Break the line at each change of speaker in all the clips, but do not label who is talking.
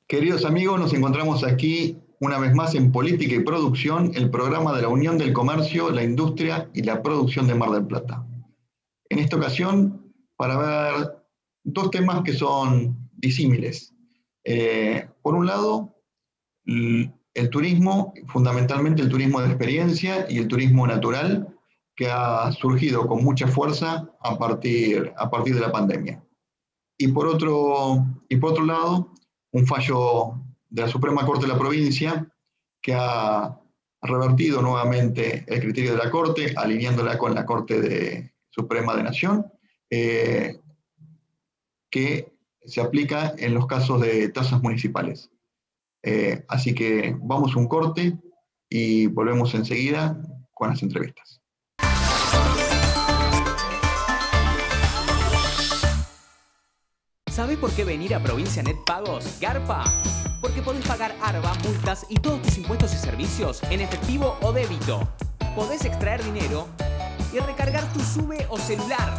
Queridos amigos, nos encontramos aquí una vez más en Política y Producción, el programa de la Unión del Comercio, la Industria y la Producción de Mar del Plata. En esta ocasión, para ver dos temas que son disímiles. Por un lado, el turismo, fundamentalmente el turismo de experiencia y el turismo natural, que ha surgido con mucha fuerza a partir de la pandemia. Y por otro lado, un fallo de la Suprema Corte de la Provincia que ha revertido nuevamente el criterio de la Corte, alineándola con la Corte Suprema de Nación, que se aplica en los casos de tasas municipales. Así que vamos a un corte y volvemos enseguida con las entrevistas.
¿Sabés por qué venir a Provincia Net Pagos? Garpa. Porque podés pagar ARBA, multas y todos tus impuestos y servicios en efectivo o débito. Podés extraer dinero y recargar tu SUBE o celular.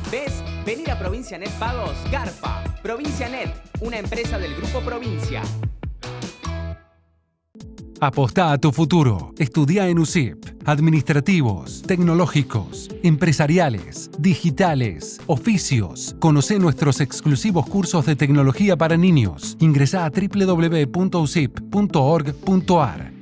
¿Ves? Venir a Provincia Net Pagos, Garpa. Provincia Net, una empresa del Grupo Provincia.
Apostá a tu futuro. Estudia en USIP. Administrativos, tecnológicos, empresariales, digitales, oficios. Conocé nuestros exclusivos cursos de tecnología para niños. Ingresá a www.usip.org.ar.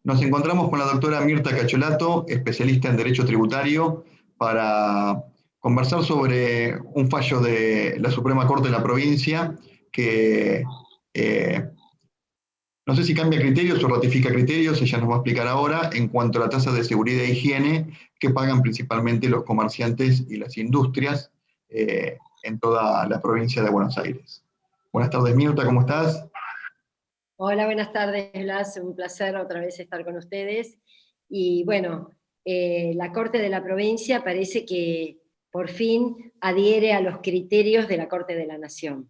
Nos encontramos con la doctora Mirta Cacholato, especialista en Derecho Tributario, para conversar sobre un fallo de la Suprema Corte de la Provincia que no sé si cambia criterios o ratifica criterios, ella nos va a explicar ahora, en cuanto a la tasa de seguridad e higiene que pagan principalmente los comerciantes y las industrias en toda la provincia de Buenos Aires. Buenas tardes, Mirta, ¿cómo estás?
Hola, buenas tardes, Blas. Un placer otra vez estar con ustedes. Y bueno, la Corte de la Provincia parece que por fin adhiere a los criterios de la Corte de la Nación.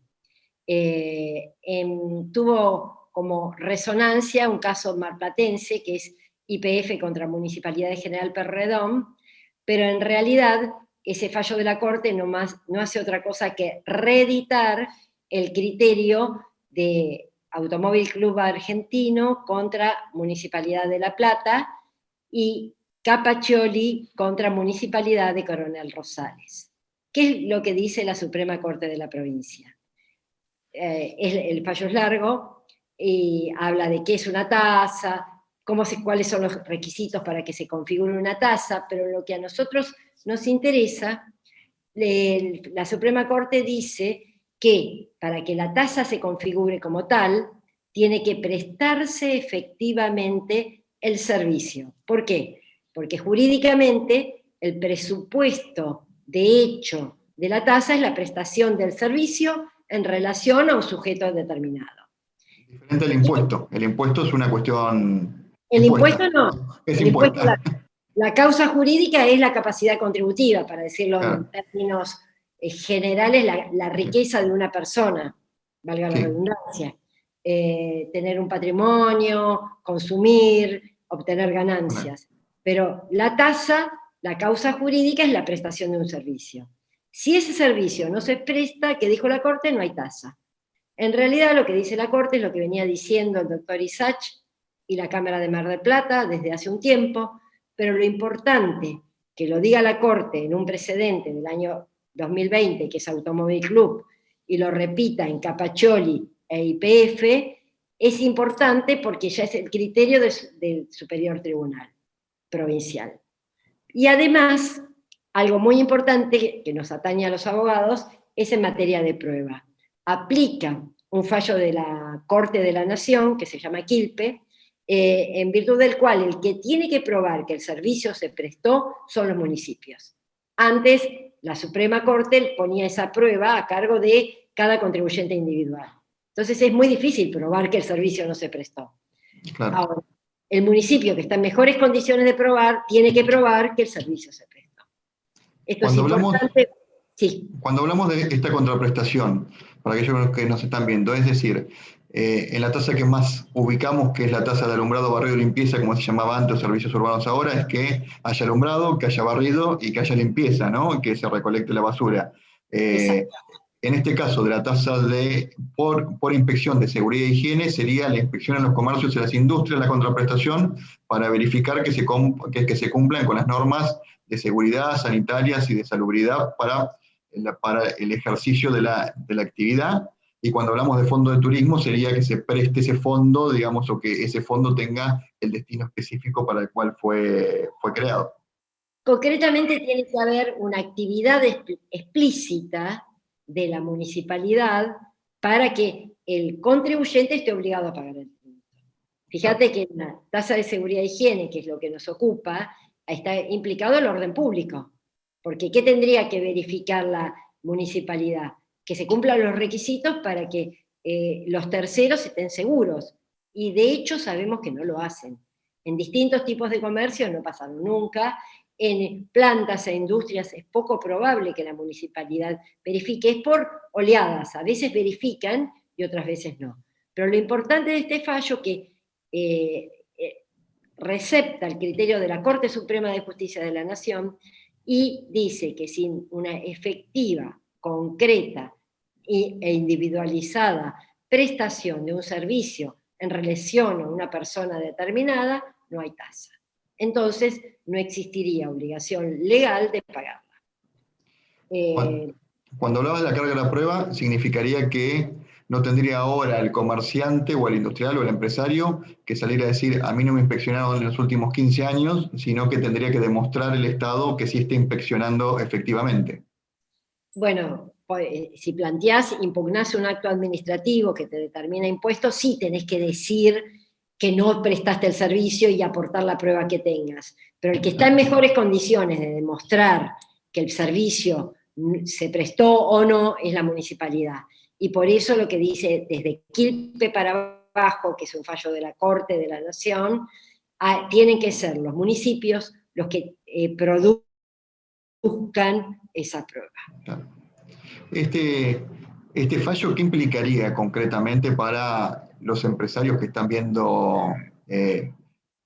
Tuvo como resonancia un caso marplatense, que es YPF contra Municipalidad de General Pueyrredón, pero en realidad ese fallo de la Corte no hace otra cosa que reeditar el criterio de Automóvil Club Argentino contra Municipalidad de La Plata y Capaccioli contra Municipalidad de Coronel Rosales. ¿Qué es lo que dice la Suprema Corte de la Provincia? El fallo es largo y habla de qué es una tasa, cuáles son los requisitos para que se configure una tasa, pero lo que a nosotros nos interesa, la Suprema Corte dice que para que la tasa se configure como tal, tiene que prestarse efectivamente el servicio. ¿Por qué? Porque jurídicamente el presupuesto de hecho de la tasa es la prestación del servicio en relación a un sujeto determinado.
Diferente al impuesto. El impuesto es una cuestión
El impuesto no.
Es
El impuesto,
impuesta.
la causa jurídica es la capacidad contributiva, para decirlo
Claro.
en términos generales, la riqueza de una persona, valga la
Sí.
redundancia. Tener un patrimonio, consumir, obtener ganancias. Pero la tasa, la causa jurídica es la prestación de un servicio. Si ese servicio no se presta, que dijo la Corte, no hay tasa. En realidad lo que dice la Corte es lo que venía diciendo el doctor Isach y la Cámara de Mar del Plata desde hace un tiempo, pero lo importante que lo diga la Corte en un precedente del año 2020, que es Automóvil Club, y lo repita en Capaccioli e YPF, es importante porque ya es el criterio del Superior Tribunal Provincial. Y además, algo muy importante que nos atañe a los abogados es en materia de prueba. Aplica un fallo de la Corte de la Nación, que se llama Quilpe, en virtud del cual el que tiene que probar que el servicio se prestó son los municipios. Antes, la Suprema Corte ponía esa prueba a cargo de cada contribuyente individual. Entonces es muy difícil probar que el servicio no se prestó.
Claro.
Ahora, el municipio que está en mejores condiciones de probar, tiene que probar que el servicio se prestó. Esto es importante. Sí.
Cuando hablamos de esta contraprestación, para aquellos que nos están viendo, es decir, en la tasa que más ubicamos, que es la tasa de alumbrado, barrido y limpieza, como se llamaba antes, servicios urbanos ahora, es que haya alumbrado, que haya barrido y que haya limpieza, ¿no? Que se recolecte la basura. En este caso, de la tasa por inspección de seguridad e higiene, sería la inspección en los comercios y las industrias, la contraprestación, para verificar que se cumplan con las normas de seguridad sanitarias y de salubridad para el ejercicio de la actividad. Y cuando hablamos de fondo de turismo, sería que se preste ese fondo, digamos, o que ese fondo tenga el destino específico para el cual fue creado.
Concretamente tiene que haber una actividad explícita de la municipalidad para que el contribuyente esté obligado a pagar el tributo. Fíjate que en la tasa de seguridad e higiene, que es lo que nos ocupa, está implicado el orden público. Porque ¿qué tendría que verificar la municipalidad? Que se cumplan los requisitos para que los terceros estén seguros. Y de hecho sabemos que no lo hacen. En distintos tipos de comercio no pasaron nunca. En plantas e industrias es poco probable que la municipalidad verifique. Es por oleadas. A veces verifican y otras veces no. Pero lo importante de este fallo que recepta el criterio de la Corte Suprema de Justicia de la Nación y dice que sin una efectiva, concreta e individualizada prestación de un servicio en relación a una persona determinada, no hay tasa. Entonces, no existiría obligación legal de pagarla.
Cuando hablabas de la carga de la prueba, significaría que no tendría ahora el comerciante o el industrial o el empresario que salir a decir, a mí no me inspeccionaron en los últimos 15 años, sino que tendría que demostrar el Estado que sí está inspeccionando efectivamente.
Bueno, si planteás, impugnás un acto administrativo que te determina impuestos, sí tenés que decir que no prestaste el servicio y aportar la prueba que tengas. Pero el que está en mejores condiciones de demostrar que el servicio se prestó o no es la municipalidad. Y por eso lo que dice desde Quilpe para abajo, que es un fallo de la Corte de la Nación, tienen que ser los municipios los que produzcan esa prueba.
Claro. Este fallo, ¿qué implicaría concretamente para los empresarios que están viendo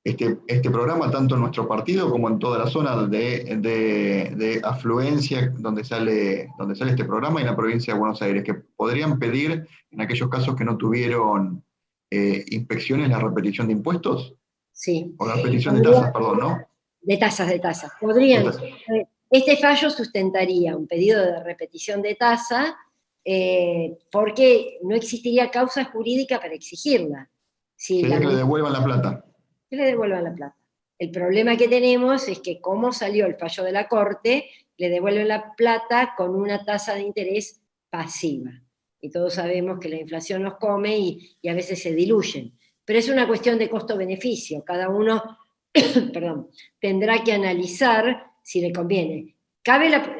este programa, tanto en nuestro partido como en toda la zona de afluencia donde sale este programa y en la provincia de Buenos Aires, que podrían pedir en aquellos casos que no tuvieron inspecciones la repetición de impuestos?
Sí.
O la repetición de tasas, perdón, ¿no?
De tasas. Podrían.
De tasas.
Este fallo sustentaría un pedido de repetición de tasa porque no existiría causa jurídica para exigirla.
Sería que le devuelvan la plata.
Que le devuelvan la plata. El problema que tenemos es que como salió el fallo de la Corte, le devuelven la plata con una tasa de interés pasiva. Y todos sabemos que la inflación nos come y a veces se diluyen. Pero es una cuestión de costo-beneficio. Cada uno tendrá que analizar si le conviene.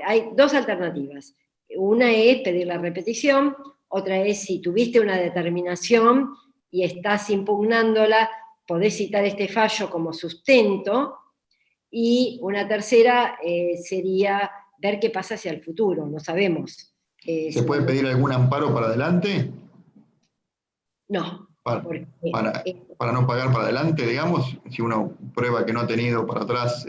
Hay dos alternativas. Una es pedir la repetición, otra es si tuviste una determinación y estás impugnándola podés citar este fallo como sustento, y una tercera sería ver qué pasa hacia el futuro, no sabemos.
¿Se puede pedir algún amparo para adelante?
No.
Para,
Porque,
para no pagar para adelante, digamos, si uno prueba que no ha tenido para atrás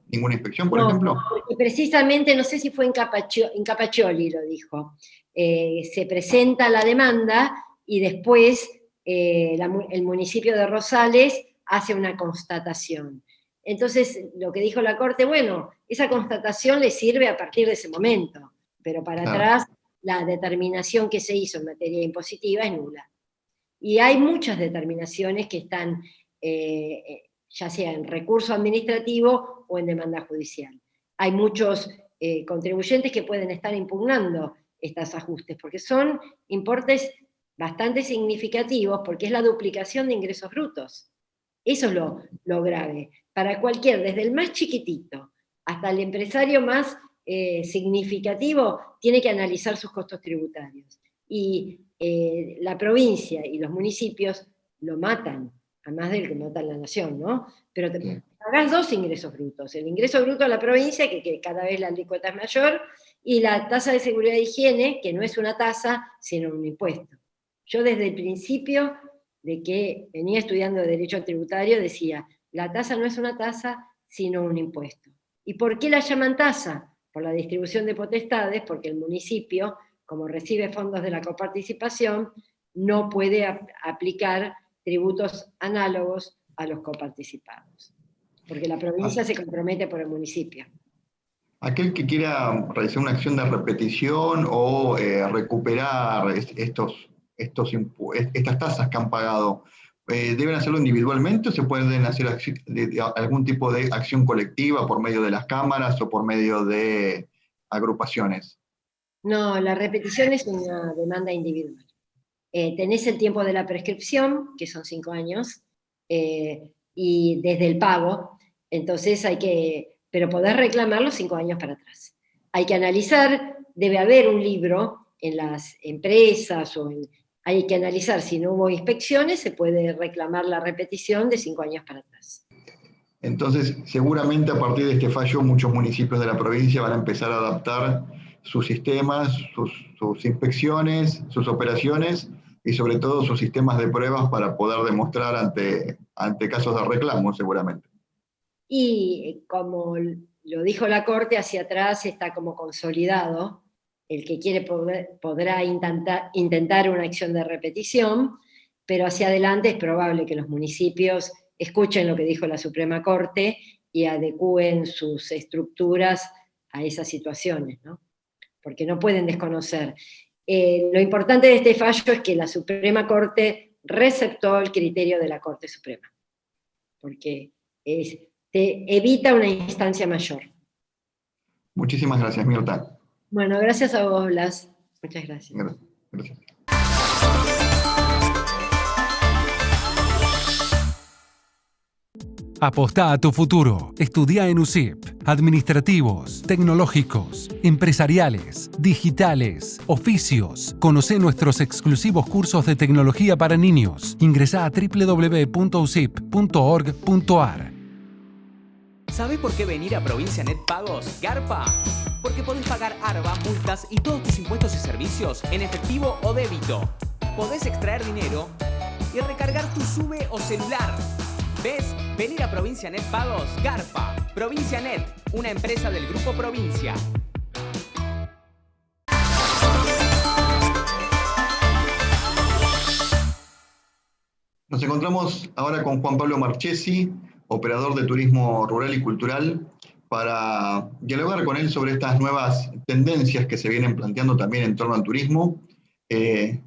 ninguna inspección, por ejemplo.
Porque precisamente, no sé si fue Incapaccioli lo dijo, se presenta la demanda y después el municipio de Rosales hace una constatación. Entonces, lo que dijo la Corte, bueno, esa constatación le sirve a partir de ese momento, pero para atrás la determinación que se hizo en materia impositiva es nula. Y hay muchas determinaciones que están, ya sea en recurso administrativo o en demanda judicial. Hay muchos contribuyentes que pueden estar impugnando estos ajustes, porque son importes bastante significativos, porque es la duplicación de ingresos brutos. Eso es lo grave. Para cualquier, desde el más chiquitito hasta el empresario más significativo, tiene que analizar sus costos tributarios. Y la provincia y los municipios lo matan, además del que mata la nación, ¿no? Pero te pagás dos ingresos brutos. El ingreso bruto a la provincia, que cada vez la alícuota es mayor, y la tasa de seguridad e higiene, que no es una tasa, sino un impuesto. Yo desde el principio de que venía estudiando Derecho Tributario decía, la tasa no es una tasa, sino un impuesto. ¿Y por qué la llaman tasa? Por la distribución de potestades, porque el municipio, como recibe fondos de la coparticipación, no puede aplicar tributos análogos a los coparticipados, porque la provincia se compromete por el municipio.
Aquel que quiera realizar una acción de repetición o recuperar estas tasas que han pagado, ¿deben hacerlo individualmente o se pueden hacer algún tipo de acción colectiva por medio de las cámaras o por medio de agrupaciones?
No, la repetición es una demanda individual. Tenés el tiempo de la prescripción, que son 5 años, y desde el pago, entonces pero podés reclamarlo 5 años para atrás. Hay que analizar, debe haber un libro en las empresas, hay que analizar si no hubo inspecciones, se puede reclamar la repetición de 5 años para atrás.
Entonces, seguramente a partir de este fallo, muchos municipios de la provincia van a empezar a adaptar sus sistemas, sus inspecciones, sus operaciones y sobre todo sus sistemas de pruebas para poder demostrar ante casos de reclamo, seguramente.
Y como lo dijo la Corte, hacia atrás está como consolidado. El que quiere podrá intentar una acción de repetición, pero hacia adelante es probable que los municipios escuchen lo que dijo la Suprema Corte y adecúen sus estructuras a esas situaciones, ¿no? Porque no pueden desconocer. Lo importante de este fallo es que la Suprema Corte receptó el criterio de la Corte Suprema, porque te evita una instancia mayor.
Muchísimas gracias, Mirta.
Bueno, gracias a vos, Blas. Muchas gracias.
Gracias.
Apostá a tu futuro. Estudia en USIP. Administrativos, tecnológicos, empresariales, digitales, oficios. Conocé nuestros exclusivos cursos de tecnología para niños. Ingresá a www.usip.org.ar.
¿Sabés por qué venir a Provincianet Pagos? Garpa. Porque podés pagar ARBA, multas y todos tus impuestos y servicios en efectivo o débito. Podés extraer dinero y recargar tu SUBE o celular. ¿Ves? Venir a Provincianet Pagos, Garpa. Provincianet, una empresa del Grupo Provincia.
Nos encontramos ahora con Juan Pablo Marchesi, operador de turismo rural y cultural, para dialogar con él sobre estas nuevas tendencias que se vienen planteando también en torno al turismo, que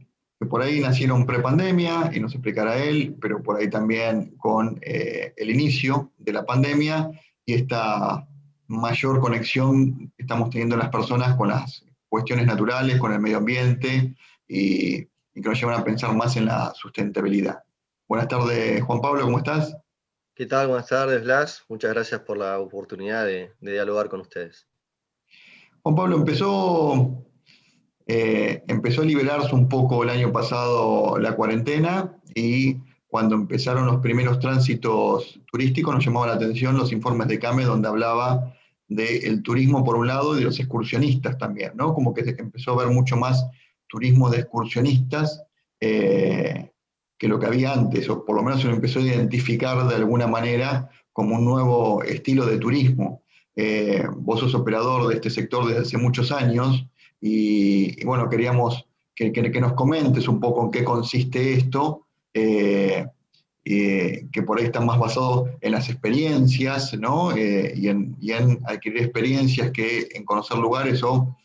por ahí nacieron prepandemia, y nos explicará él, pero por ahí también con el inicio de la pandemia y esta mayor conexión que estamos teniendo las personas con las cuestiones naturales, con el medio ambiente, y que nos llevan a pensar más en la sustentabilidad. Buenas tardes, Juan Pablo, ¿cómo estás?
¿Qué tal? Buenas tardes, Blas. Muchas gracias por la oportunidad de dialogar con ustedes.
Juan Pablo, empezó a liberarse un poco el año pasado la cuarentena y cuando empezaron los primeros tránsitos turísticos, nos llamaba la atención los informes de CAME donde hablaba del turismo por un lado y de los excursionistas también, ¿no? Como que se empezó a ver mucho más turismo de excursionistas que lo que había antes, o por lo menos se lo empezó a identificar de alguna manera como un nuevo estilo de turismo. Vos sos operador de este sector desde hace muchos años y bueno, queríamos que nos comentes un poco en qué consiste esto, que por ahí están más basados en las experiencias, ¿no? Y en adquirir experiencias que en conocer lugares o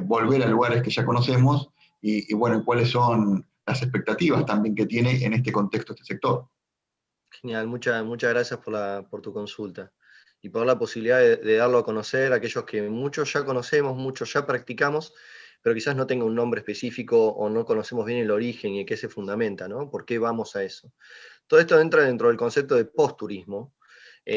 volver a lugares que ya conocemos, y bueno, cuáles son las expectativas también que tiene en este contexto este sector.
Genial, muchas gracias por tu consulta y por la posibilidad de darlo a conocer a aquellos que muchos ya conocemos, muchos ya practicamos, pero quizás no tenga un nombre específico o no conocemos bien el origen y en qué se fundamenta, ¿no? ¿Por qué vamos a eso? Todo esto entra dentro del concepto de post-turismo.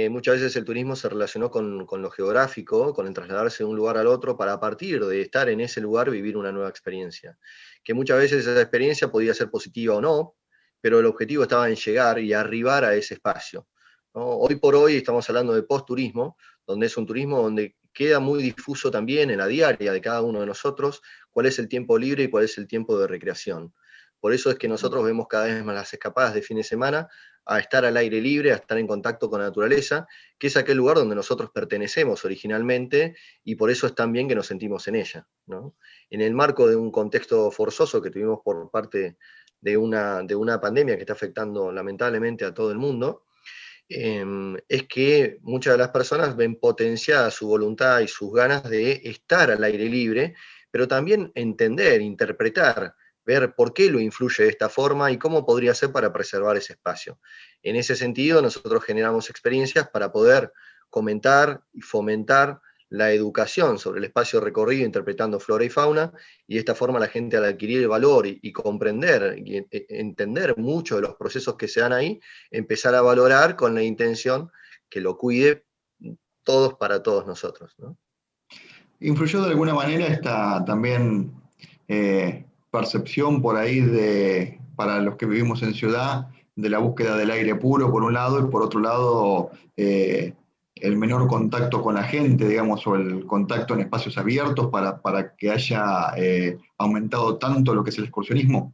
Muchas veces el turismo se relacionó con lo geográfico, con el trasladarse de un lugar al otro para a partir de estar en ese lugar vivir una nueva experiencia. Que muchas veces esa experiencia podía ser positiva o no, pero el objetivo estaba en llegar y arribar a ese espacio, ¿no? Hoy por hoy estamos hablando de post-turismo, donde es un turismo donde queda muy difuso también en la diaria de cada uno de nosotros cuál es el tiempo libre y cuál es el tiempo de recreación. Por eso es que nosotros vemos cada vez más las escapadas de fin de semana a estar al aire libre, a estar en contacto con la naturaleza, que es aquel lugar donde nosotros pertenecemos originalmente y por eso es tan bien que nos sentimos en ella, ¿no? En el marco de un contexto forzoso que tuvimos por parte de una pandemia que está afectando lamentablemente a todo el mundo, es que muchas de las personas ven potenciada su voluntad y sus ganas de estar al aire libre, pero también entender, interpretar, ver por qué lo influye de esta forma y cómo podría ser para preservar ese espacio. En ese sentido, nosotros generamos experiencias para poder comentar y fomentar la educación sobre el espacio recorrido interpretando flora y fauna, y de esta forma la gente al adquirir el valor y comprender y entender mucho de los procesos que se dan ahí, empezar a valorar con la intención que lo cuide todos para todos nosotros, ¿no?
¿Influyó de alguna manera esta también percepción por ahí para los que vivimos en ciudad, de la búsqueda del aire puro por un lado y por otro lado el menor contacto con la gente, digamos, o el contacto en espacios abiertos para que haya aumentado tanto lo que es el excursionismo?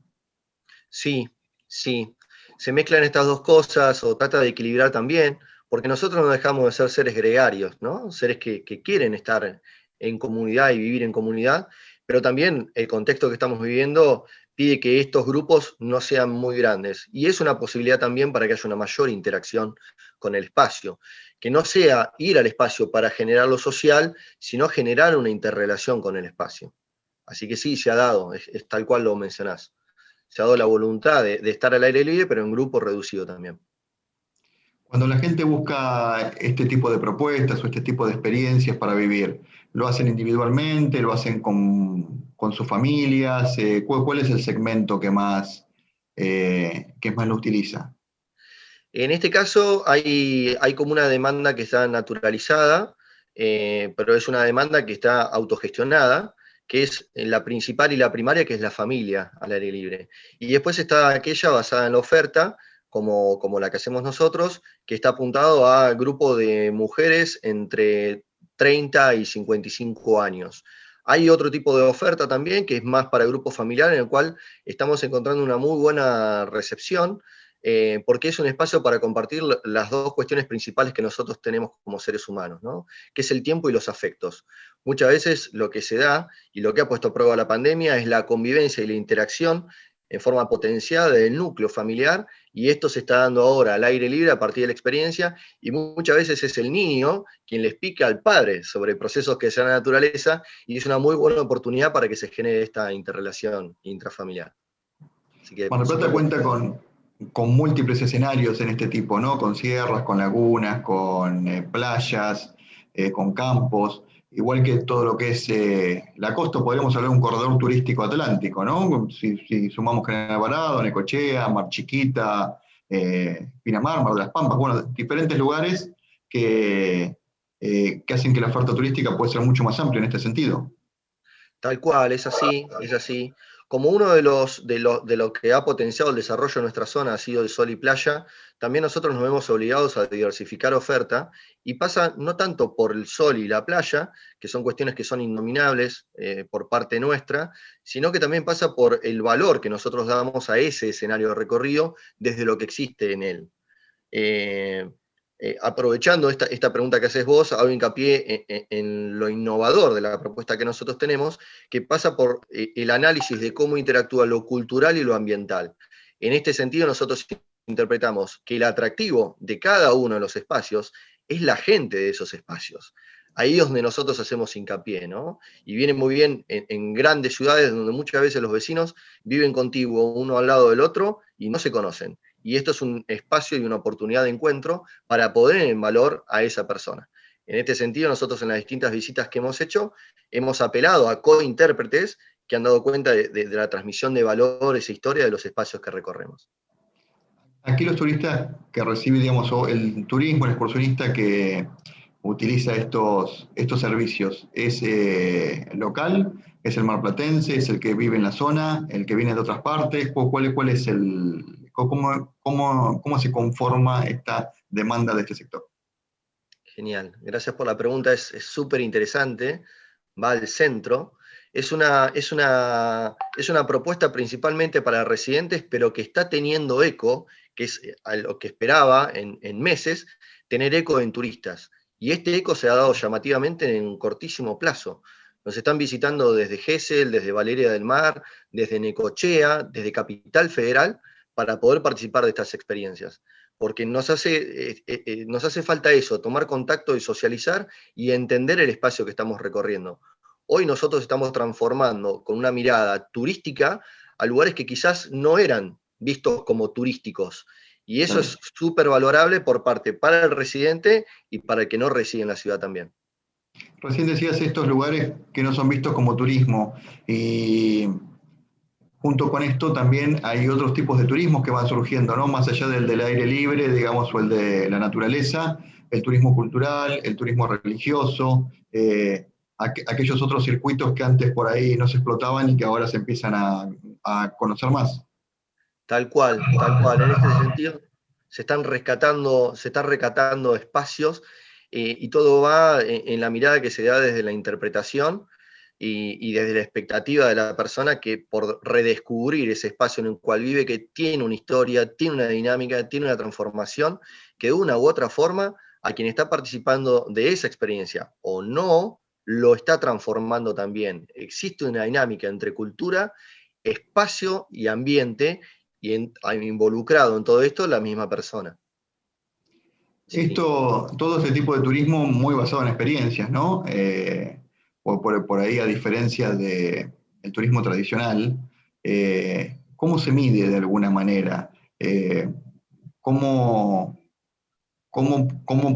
Sí, sí. Se mezclan estas dos cosas o trata de equilibrar también, porque nosotros no dejamos de ser seres gregarios, ¿no? Seres que quieren estar en comunidad y vivir en comunidad, pero también el contexto que estamos viviendo pide que estos grupos no sean muy grandes. Y es una posibilidad también para que haya una mayor interacción con el espacio, que no sea ir al espacio para generar lo social, sino generar una interrelación con el espacio. Así que sí, se ha dado, es tal cual lo mencionás. Se ha dado la voluntad de estar al aire libre, pero en grupo reducido también.
Cuando la gente busca este tipo de propuestas o este tipo de experiencias para vivir, ¿lo hacen individualmente? ¿Lo hacen con sus familias? ¿Cuál es el segmento que más lo utiliza?
En este caso hay como una demanda que está naturalizada, pero es una demanda que está autogestionada, que es la principal y la primaria, que es la familia al aire libre. Y después está aquella basada en la oferta, como la que hacemos nosotros, que está apuntado a grupo de mujeres entre 30 y 55 años. Hay otro tipo de oferta también, que es más para grupo familiar, en el cual estamos encontrando una muy buena recepción, porque es un espacio para compartir las dos cuestiones principales que nosotros tenemos como seres humanos, ¿no? Que es el tiempo y los afectos. Muchas veces lo que se da y lo que ha puesto a prueba la pandemia es la convivencia y la interacción en forma potenciada del núcleo familiar, y esto se está dando ahora al aire libre a partir de la experiencia, y muchas veces es el niño quien le explica al padre sobre procesos que se dan en la naturaleza, y es una muy buena oportunidad para que se genere esta interrelación intrafamiliar. Así que
Mar del Plata
súper
cuenta
bueno.
con múltiples escenarios en este tipo, ¿no? Con sierras, con lagunas, con playas, con campos, igual que todo lo que es la costa, podríamos hablar de un corredor turístico atlántico, ¿no? Si sumamos General Alvarado, Necochea, Mar Chiquita, Pinamar, Mar de las Pampas, bueno, diferentes lugares que hacen que la oferta turística pueda ser mucho más amplia en este sentido.
Tal cual, es así, es así. Como uno de lo que ha potenciado el desarrollo de nuestra zona ha sido el sol y playa, también nosotros nos vemos obligados a diversificar oferta, y pasa no tanto por el sol y la playa, que son cuestiones que son innominables por parte nuestra, sino que también pasa por el valor que nosotros damos a ese escenario de recorrido desde lo que existe en él. Aprovechando esta pregunta que haces vos, hago hincapié en lo innovador de la propuesta que nosotros tenemos, que pasa por el análisis de cómo interactúa lo cultural y lo ambiental. En este sentido, nosotros interpretamos que el atractivo de cada uno de los espacios es la gente de esos espacios. Ahí es donde nosotros hacemos hincapié, ¿no? Y viene muy bien en grandes ciudades donde muchas veces los vecinos viven contiguos uno al lado del otro y no se conocen. Y esto es un espacio y una oportunidad de encuentro para poner en valor a esa persona. En este sentido, nosotros en las distintas visitas que hemos hecho, hemos apelado a cointérpretes que han dado cuenta de la transmisión de valores e historia de los espacios que recorremos.
Aquí los turistas que reciben, digamos, o el turismo, el excursionista que utiliza estos servicios, ¿es local? ¿Es el marplatense? ¿Es el que vive en la zona? ¿El que viene de otras partes? ¿Cuál es cómo se conforma esta demanda de este sector?
Genial, gracias por la pregunta, es súper interesante, va al centro. Es una propuesta principalmente para residentes, pero que está teniendo eco, que es a lo que esperaba en meses, tener eco en turistas. Y este eco se ha dado llamativamente en un cortísimo plazo. Nos están visitando desde Gesell, desde Valeria del Mar, desde Necochea, desde Capital Federal, para poder participar de estas experiencias. Porque nos hace falta eso, tomar contacto y socializar y entender el espacio que estamos recorriendo. Hoy nosotros estamos transformando con una mirada turística a lugares que quizás no eran vistos como turísticos. Y eso es súper valorable por parte para el residente y para el que no reside en la ciudad también.
Recién decías estos lugares que no son vistos como turismo, y junto con esto también hay otros tipos de turismos que van surgiendo, ¿no? Más allá del aire libre, digamos, o el de la naturaleza, el turismo cultural, el turismo religioso, aquellos otros circuitos que antes por ahí no se explotaban y que ahora se empiezan a conocer más.
Tal cual. En este sentido, se están rescatando espacios, y todo va en la mirada que se da desde la interpretación y desde la expectativa de la persona, que por redescubrir ese espacio en el cual vive, que tiene una historia, tiene una dinámica, tiene una transformación, que de una u otra forma a quien está participando de esa experiencia o no, lo está transformando también. Existe una dinámica entre cultura, espacio y ambiente, y involucrado en todo esto la misma persona. Sí.
Todo este tipo de turismo muy basado en experiencias, ¿no? Por ahí, a diferencia del turismo tradicional, ¿cómo se mide de alguna manera? ¿Cómo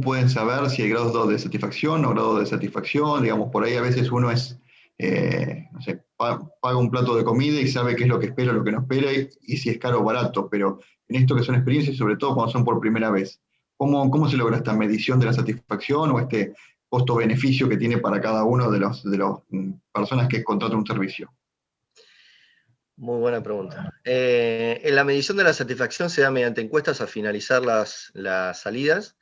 pueden saber si hay grados de satisfacción o grados de satisfacción? Digamos, por ahí a veces uno no sé, paga un plato de comida y sabe qué es lo que espera, lo que no espera, y si es caro o barato, pero en esto que son experiencias, sobre todo cuando son por primera vez, ¿cómo se logra esta medición de la satisfacción o este costo-beneficio que tiene para cada uno de las personas que contratan un servicio?
Muy buena pregunta. En la medición de la satisfacción se da mediante encuestas al finalizar las salidas,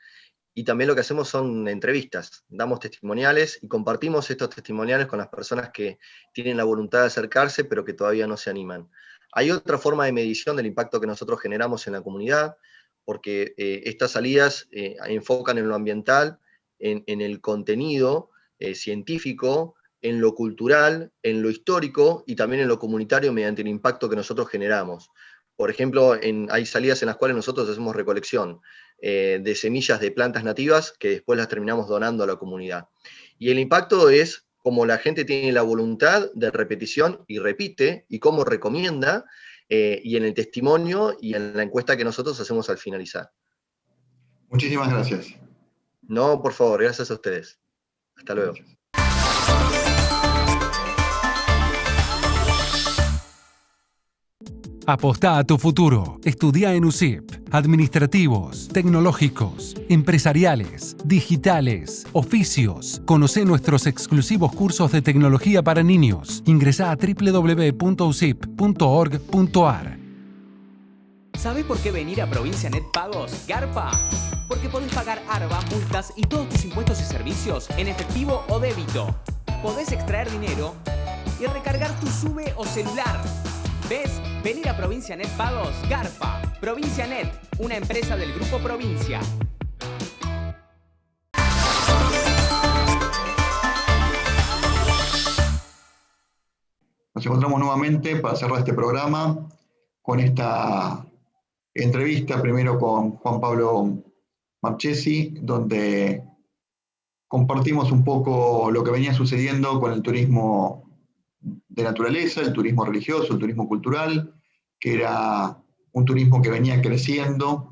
y también lo que hacemos son entrevistas, damos testimoniales y compartimos estos testimoniales con las personas que tienen la voluntad de acercarse, pero que todavía no se animan. Hay otra forma de medición del impacto que nosotros generamos en la comunidad, porque estas salidas enfocan en lo ambiental, en el contenido científico, en lo cultural, en lo histórico y también en lo comunitario mediante el impacto que nosotros generamos. Por ejemplo, hay salidas en las cuales nosotros hacemos recolección de semillas de plantas nativas que después las terminamos donando a la comunidad. Y el impacto es como la gente tiene la voluntad de repetición y repite, y cómo recomienda, y en el testimonio y en la encuesta que nosotros hacemos al finalizar.
Muchísimas gracias.
No, por favor, gracias a ustedes. Hasta luego. Gracias.
Apostá a tu futuro. Estudia en USIP. Administrativos, tecnológicos, empresariales, digitales, oficios. Conocé nuestros exclusivos cursos de tecnología para niños. Ingresá a www.usip.org.ar.
¿Sabés por qué venir a Provincia Net Pagos, Garpa? Porque podés pagar ARBA, multas y todos tus impuestos y servicios en efectivo o débito. Podés extraer dinero y recargar tu SUBE o celular. ¿Ves? Venir a Provincia Net Pagos, Garpa. Provincia Net, una empresa del Grupo Provincia.
Nos encontramos nuevamente para cerrar este programa con esta entrevista, primero con Juan Pablo Marchesi, donde compartimos un poco lo que venía sucediendo con el turismo de naturaleza, el turismo religioso, el turismo cultural, que era un turismo que venía creciendo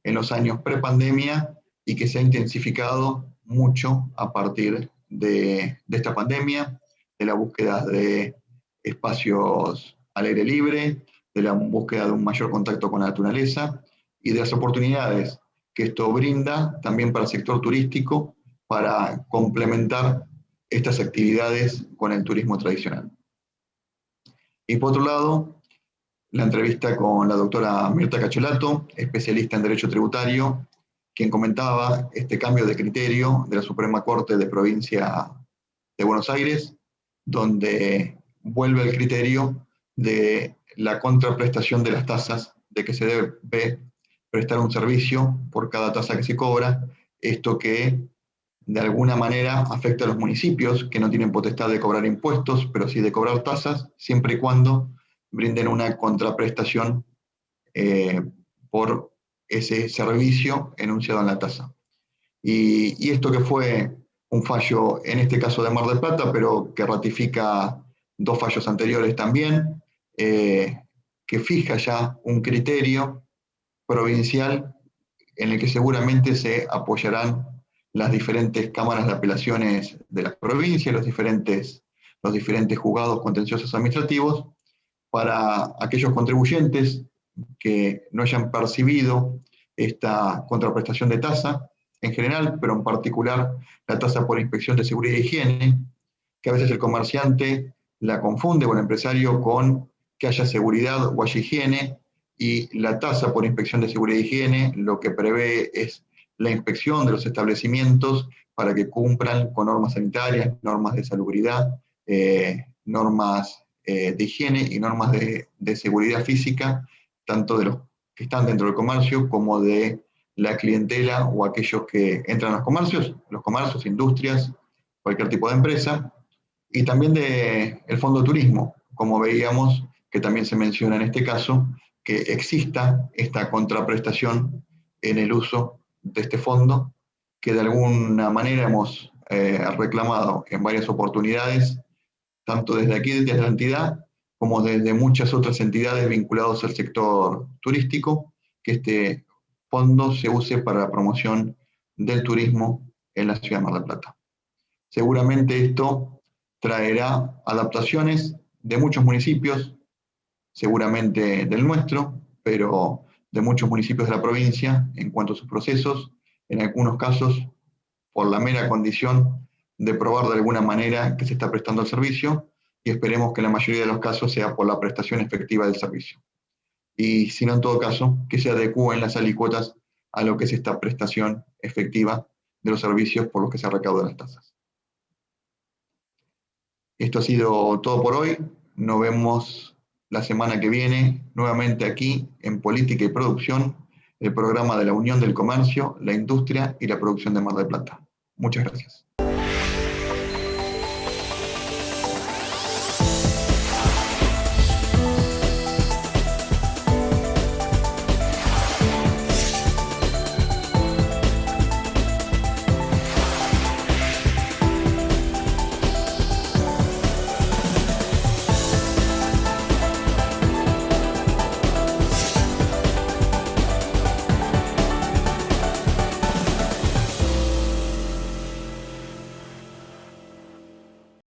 en los años prepandemia y que se ha intensificado mucho a partir de esta pandemia, de la búsqueda de espacios al aire libre, de la búsqueda de un mayor contacto con la naturaleza y de las oportunidades que esto brinda también para el sector turístico para complementar estas actividades con el turismo tradicional. Y por otro lado, la entrevista con la doctora Mirta Cachelato, especialista en Derecho Tributario, quien comentaba este cambio de criterio de la Suprema Corte de Provincia de Buenos Aires, donde vuelve el criterio de la contraprestación de las tasas, de que se debe prestar un servicio por cada tasa que se cobra, esto que de alguna manera afecta a los municipios que no tienen potestad de cobrar impuestos, pero sí de cobrar tasas, siempre y cuando brinden una contraprestación por ese servicio enunciado en la tasa. Y esto que fue un fallo, en este caso de Mar del Plata, pero que ratifica dos fallos anteriores también, que fija ya un criterio provincial en el que seguramente se apoyarán las diferentes cámaras de apelaciones de la provincia, los diferentes juzgados contenciosos administrativos, para aquellos contribuyentes que no hayan percibido esta contraprestación de tasa en general, pero en particular la tasa por inspección de seguridad e higiene, que a veces el comerciante la confunde o el empresario con que haya seguridad o haya higiene, y la tasa por inspección de seguridad e higiene lo que prevé es la inspección de los establecimientos para que cumplan con normas sanitarias, normas de salubridad, normas de higiene y normas de seguridad física, tanto de los que están dentro del comercio como de la clientela o aquellos que entran a los comercios, industrias, cualquier tipo de empresa, y también del Fondo Turismo, como veíamos que también se menciona en este caso, que exista esta contraprestación en el uso de este fondo, que de alguna manera hemos reclamado en varias oportunidades, tanto desde aquí, desde la entidad, como desde muchas otras entidades vinculadas al sector turístico, que este fondo se use para la promoción del turismo en la ciudad de Mar del Plata. Seguramente esto traerá adaptaciones de muchos municipios, seguramente del nuestro, pero de muchos municipios de la provincia en cuanto a sus procesos, en algunos casos por la mera condición de probar de alguna manera que se está prestando el servicio, y esperemos que en la mayoría de los casos sea por la prestación efectiva del servicio. Y si no, en todo caso, que se adecúen las alícuotas a lo que es esta prestación efectiva de los servicios por los que se recaudan las tasas. Esto ha sido todo por hoy. Nos vemos la semana que viene, nuevamente aquí en Política y Producción, el programa de la Unión del Comercio, la Industria y la Producción de Mar del Plata. Muchas gracias.